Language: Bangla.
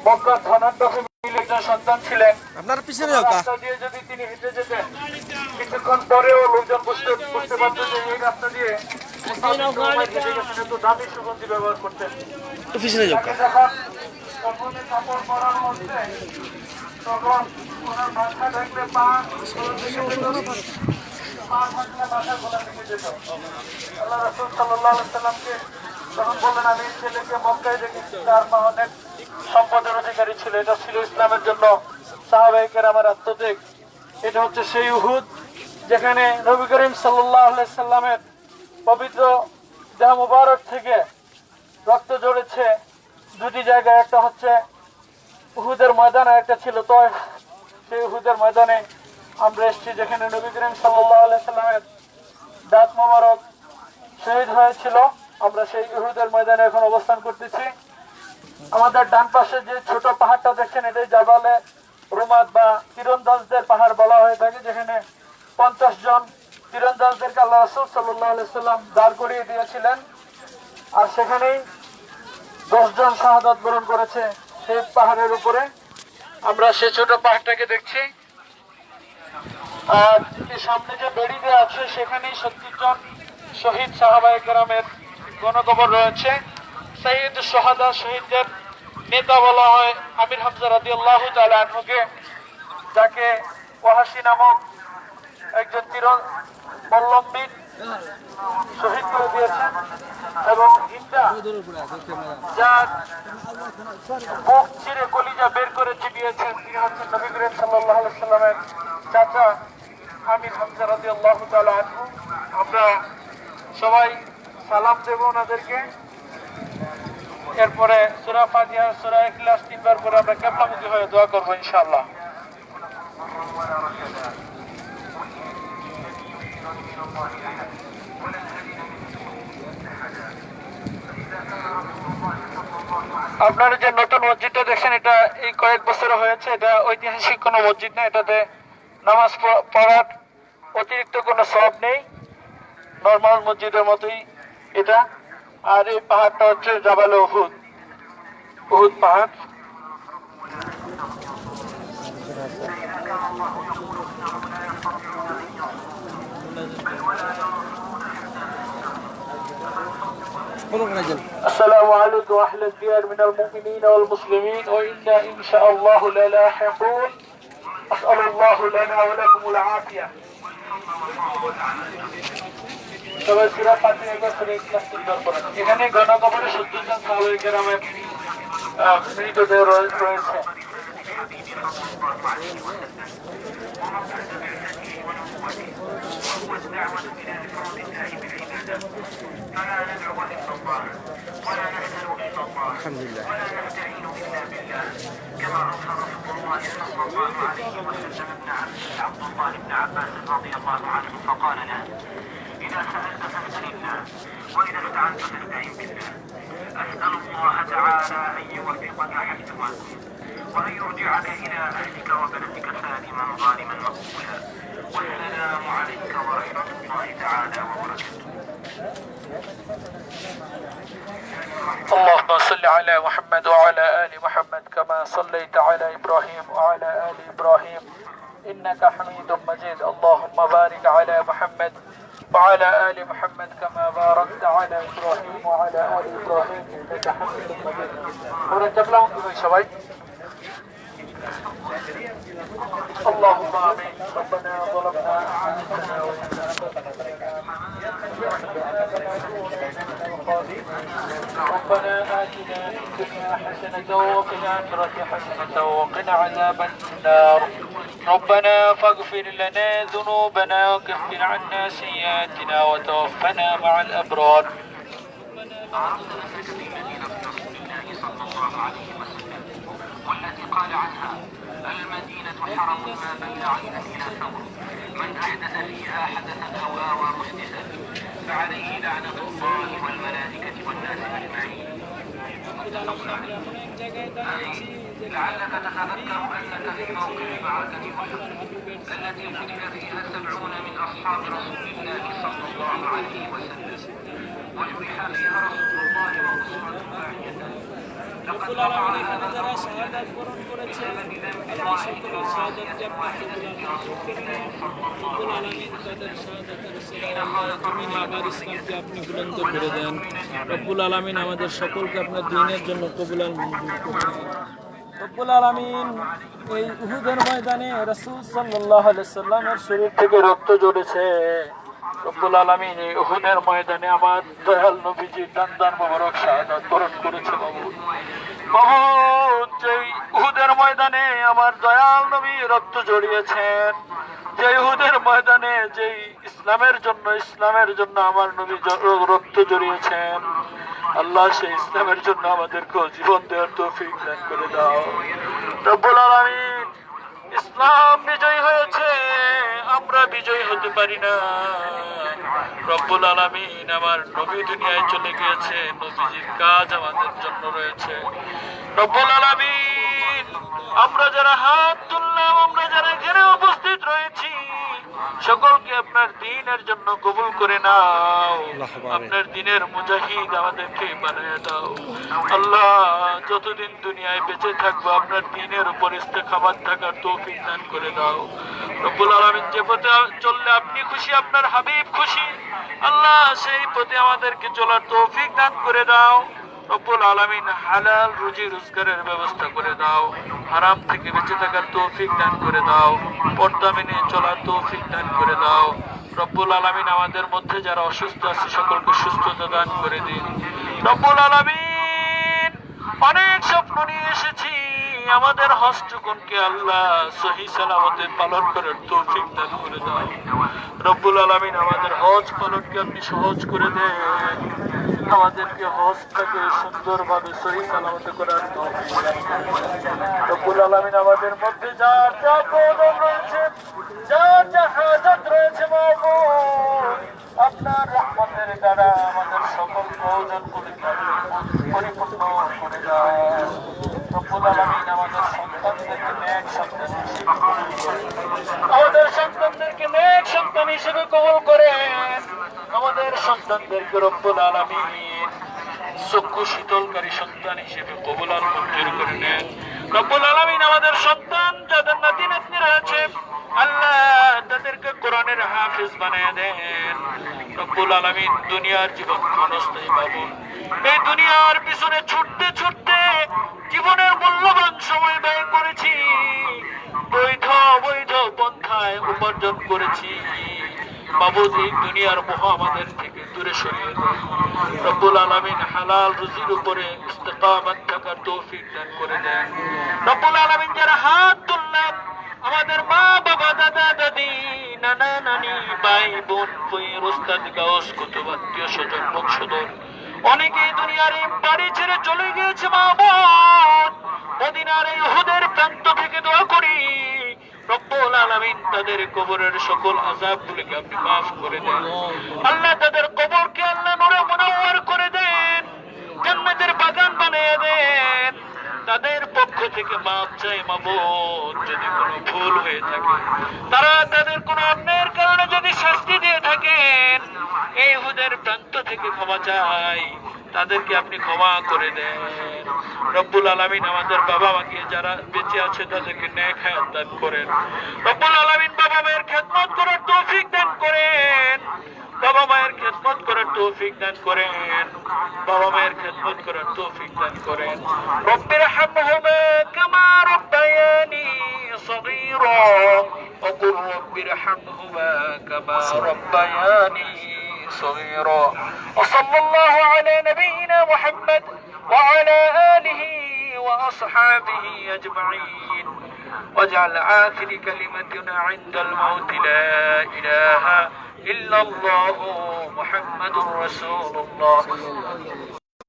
মক্কার ধনাঢ্য ফ্যামিলির একজন সন্তান ছিলেন। আপনার পিছনে রাস্তা দিয়ে যদি তিনি হেঁটে যেতেন, কিছুক্ষণ পরেও লোকজন বুঝতে পারত যে এই রাস্তা দিয়ে এত দামি সুগন্ধি ব্যবহার করতেন। পিছনে যাও যখন কাপড় পরার মধ্যে তখন ওনার মাথা ঢাকলে পা থাকলে মাথা গোলা থেকে যেত। আল্লাহ রাসূল সাল্লাল্লাহু আলাইহি সাল্লামকে তখন বললেন, আমি ছেলেকে মক্কায় দেখেছি, তার মা অনেক সম্পদের অধিকারী ছিল। এটা ছিল ইসলামের জন্য সাহাবায়ে কেরামের আত্মত্যাগ। এটা হচ্ছে সেই উহুদ যেখানে নবী করিম সাল্লাল্লাহু আলাইহি সাল্লামের পবিত্র দেহ মুবারক থেকে রক্ত ঝরেছে দুটি জায়গায়। একটা হচ্ছে উহুদের ময়দান, আর একটা ছিল তয়েফ। সেই উহুদের ময়দানে আমরা এসেছি যেখানে নবী করিম সাল্লাল্লাহু আলাইহি সাল্লামের দাঁত মোবারক শহীদ হয়েছিল। আমরা সেই উহুদের ময়দানে এখন অবস্থান করতেছি। আমাদের ডান পাশে যে ছোট পাহাড়টা দেখছেন, এটাই জাবালে রুমাত বা তীরন্দাজদের পাহাড় বলা হয়ে থাকে, যেখানে 50 জন তীরন্দাজদেরকে আল্লাহ রাসূল সাল্লাল্লাহু আলাইহি সাল্লাম দাঁড় করিয়ে দিয়েছিলেন। আর সেখানেই 10 জন শাহাদাত বরণ করেছে সেই পাহাড়ের উপরে। আমরা সেই ছোট পাহাড়টাকে দেখছি। আর সামনে যে বেড়ি দেওয়া আছে সেখানেই 70 জন শহীদ সাহাবায়ে কেরামের গণকবর রয়েছে। সাইয়্যিদ শুহাদা, শহীদদের নেতা বলা হয় আমির হামজা রাদিয়াল্লাহু তাআলা আনহুকে, যাকে ওয়াহাশী নামক একজন তীরবল্লম্বী শহীদ করে দিয়েছেন। এবং হিন্দা, যার বুক চিরে কলিজা বের করে চিবিয়েছেন, তিনি হচ্ছেন নবী করিম সাল্লাল্লাহু আলাইহি সাল্লামের চাচা আমির হামজা রাদিয়াল্লাহু তাআলা আনহু। আমরা সবাই সালাম দেব ওনাদেরকে। এরপরে সূরা ফাতিহা, সূরা ইখলাস 3 বার পরে আমরা কিবলামুখী হয়ে দোয়া করব ইনশাআল্লাহ। আপনারা যে নতুন মসজিদটা দেখছেন, এটা এই কয়েক বছরে হয়েছে। এটা ঐতিহাসিক কোনো মসজিদ না, এটাতে নামাজ পড়ার অতিরিক্ত কোনো সওয়াব নেই, নর্মাল মসজিদের মতোই এটা। আর এই পাহাড়টা হচ্ছে জাবালে উহুদ, উহুদ পাহাড়। السلام عليكم أهل الديار من المؤمنين والمسلمين وإنا إن شاء الله للاحقون أسأل الله لنا ولكم العافية সবাই সূরা ফাতিহা এবং সূরা ইখলাস তিনবার পড়েন। এখানে গণকবরে 70 জন সাহাবায়ে কেরামের মৃতদেহ রয়েছে। الحمد لله. كما أوصى رسول الله صلى الله عليه وسلم ابن عبد الله بن عباس رضي الله عنه فقال له: إذا سألت فاسأل الله وإذا استعنت فاستعن بالله. أسأل الله تعالى أن يوفقك حيث ما كنت وأن يرجعك إلى أهلك وبلدك سالما ظالما مقبولا. والسلام عليك ورحمة الله تعالى وبركاته. اللهم صل على محمد وعلى آل محمد كما صليت على إبراهيم وعلى آل إبراهيم إنك حميد مجيد. اللهم بارك على محمد وعلى آل محمد كما باركت على إبراهيم وعلى آل إبراهيم إنك حميد مجيد. ورجب لهم شوي. اللهم آمين. ربنا ظلمنا أنفسنا ربنا آتنا في الدنيا حسنة وفي الآخرة حسنة وقنا عذاب النار. ربنا فاغفر لنا ذنوبنا وكفر عنا سيئاتنا وتوفنا مع الأبرار. والتي قال عنها: المدينة حرم ما بين عين إلى ثور، من أحدث فيها حدثا أو آوى محدثا فعليه لعنة الله والملائكة والناس أجمعين. لعلك تتذكر أنك في موقف معركة أحد التي قتل فيها 70 من أصحاب رسول الله صلى الله عليه وسلم، وجرح فيها رسول الله وأسرة واحدة، রব্বুল আলামিন এখানে যারা শাহাদাত বরণ করেছে আল্লাহ সকলের শাহাদাতকে আপনি কবুল করে নিন। রব্বুল আলামিন তাদের শাহাদাতের সিলায় আল্লাহ জমিনে আবার ইসলামকে আপনি বুলন্দ করে দেন। রব্বুল আলামিন আমাদের সকলকে আপনার দ্বীনের জন্য কবুল আর মঞ্জুর করে নেন। রব্বুল আলামিন এই উহুদের ময়দানে রাসূল সাল্লাল্লাহু আলাইহি সাল্লামের শরীর থেকে রক্ত ঝরেছে। রব্বুল আলামিন এই উহুদের ময়দানে আমার দয়াল নবীজি দান মোবারক শাহাদাত বরণ করেছে। মাবুদ যেই উহুদের ময়দানে আমার দয়াল নবী রক্ত ঝরিয়েছেন, যে উহুদের ময়দানে যেই ইসলামের জন্য আমার নবী রক্ত ঝরিয়েছেন, আল্লাহ সেই ইসলামের জন্য আমাদেরকে জীবন দেওয়ার তৌফিক দান করে দাও। রব্বুল আলামিন ইসলাম বিজয়ী হয়েছে, আমরা বিজয়ী হতে পারি না। রব্বুল আলামিন আমার নবী দুনিয়ায় চলে গিয়েছে, নবীজির কাজ আমাদের জন্য রয়েছে। রব্বুল আলামিন আমরা যারা হাত তুললাম, আমরা যারা এখানে উপস্থিত রয়েছি, সকলকে আপনার দ্বীনের জন্য কবুল করে নাও। আপনার দ্বীনের মুজাহিদ আমাদেরকে বানিয়ে দাও। আল্লাহ যতদিন দুনিয়ায় বেঁচে থাকবো আপনার দ্বীনের উপর ইস্তেকামাত থাকার তৌফিক দান করে দাও। রব্বুল আলামিন যে পথে চললে আপনি খুশি, আপনার হাবিব খুশি, আল্লাহ সেই পথে আমাদেরকে চলার তৌফিক দান করে দাও। রব্বুল আলামিন হালাল রুজি রোজগারের ব্যবস্থা করে দাও, হারাম থেকে বেঁচে থাকার তৌফিক দান করে দাও, পর্দা মেনে চলার তৌফিক দান করে দাও। রব্বুল আলামিন আমাদের মধ্যে যারা অসুস্থ আছে সকলকে সুস্থতা দান করে দিন। রব্বুল আলামিন অনেক স্বপ্ন নিয়ে এসেছি, আমাদের হজটুকুনকে আল্লাহ সহি সালামতে পালন করার তৌফিক দান করে দাও। রব্বুল আলামিন আমাদের হজ পালনকে আপনি সহজ করে দেন, আমাদেরকে হজটাকে সুন্দরভাবে সহি সালামতে করার তৌফিক দান করে দেন। রব্বুল আলামিন আমাদের মধ্যে যার যা প্রয়োজন রয়েছে, যার যা হাজত রয়েছে, মাবুদ আপনার রহমতের দ্বারা আমাদের সকল প্রয়োজনগুলিকে পরিপূর্ণ করে দেন। রব্বুল আলামিন আমাদের সন্তানদেরকে নেক সন্তান হিসেবে কবুল করেন, আমাদের সন্তানদেরকে নেক সন্তান হিসেবে কবুল করেন, আমাদের সন্তানদেরকে রব্বুল আলামিন চক্ষু শীতলকারী সন্তান হিসেবে কবুল আর মঞ্জুর করে নেন। রব্বুল আলামিন আমাদের সন্তান যাদের নাতি নাতনি রয়েছে, আল্লাহ তাদেরকে কোরআনের হাফেজ বানিয়ে দেন। রব্বুল আলামিন দুনিয়ার জীবন ক্ষণস্থায়ী পাবো, এই দুনিয়ার পিছনে ছুটতে ছুটতে জীবনের মূল্যবান সময় ব্যয় করেছি, বৈধ অবৈধ পন্থায় উপার্জন করেছি। মাবুদ এই দুনিয়ার মোহ আমাদের থেকে দূরে সরিয়ে দেন। রব্বুল আলামিন হালাল রুজির উপরে ইস্তেকামাত থাকার তৌফিক দান করে দেন। রব্বুল আলামিন যারা হাত তুললেন, আমাদের মা বাবা দাদা দাদি নানা নানি ভাই বোন পীর উস্তাদ গাউস কুতুব আত্মীয় স্বজন বংশধর অনেকেই দুনিয়ার এই বাড়ি ছেড়ে চলে গিয়েছে। মাবুদ মদিনার এই উহুদের প্রান্ত থেকে দোয়া করি, রব্বুল আলামিন তাদের কবরের সকল আযাবগুলোকে আপনি মাফ করে দেন। আল্লাহ তাদের কবরকে আল্লাহ নূরে মুনাওয়ার করে দেন, জান্নাতের বাগান বানিয়ে দেন। তাদের পক্ষ থেকে মাফ চাই মাবুদ, যদি কোনো ভুল হয়ে থাকে, তারা তাদের কোনো অন্যায়ের কারণে যদি শাস্তি দিয়ে থাকেন, এই উহুদের প্রান্ত থেকে ক্ষমা চাই, তাদেরকে আপনি ক্ষমা করে দেন। রব্বুল আলামিন আমাদের বাবা মাকে যারা বেঁচে আছে তাদেরকে নেক হায়াত দান করেন। রব্বুল আলামিন বাবা মায়ের খেদমত করার তৌফিক দান করেন, বাবা মায়ের খেদমত করার তৌফিক দান করেন, বাবা মায়ের খেদমত করার তৌফিক দান করেন। রব্বির হামহুমা কামা রাব্বায়ানি সগীরা ওয়াকুর রব্বির হামহুমা কামা রাব্বায়ানি صغيرا وصلى الله على نبينا محمد وعلى آله وأصحابه أجمعين واجعل آخر كلمتنا عند الموت لا إله إلا الله محمد رسول الله.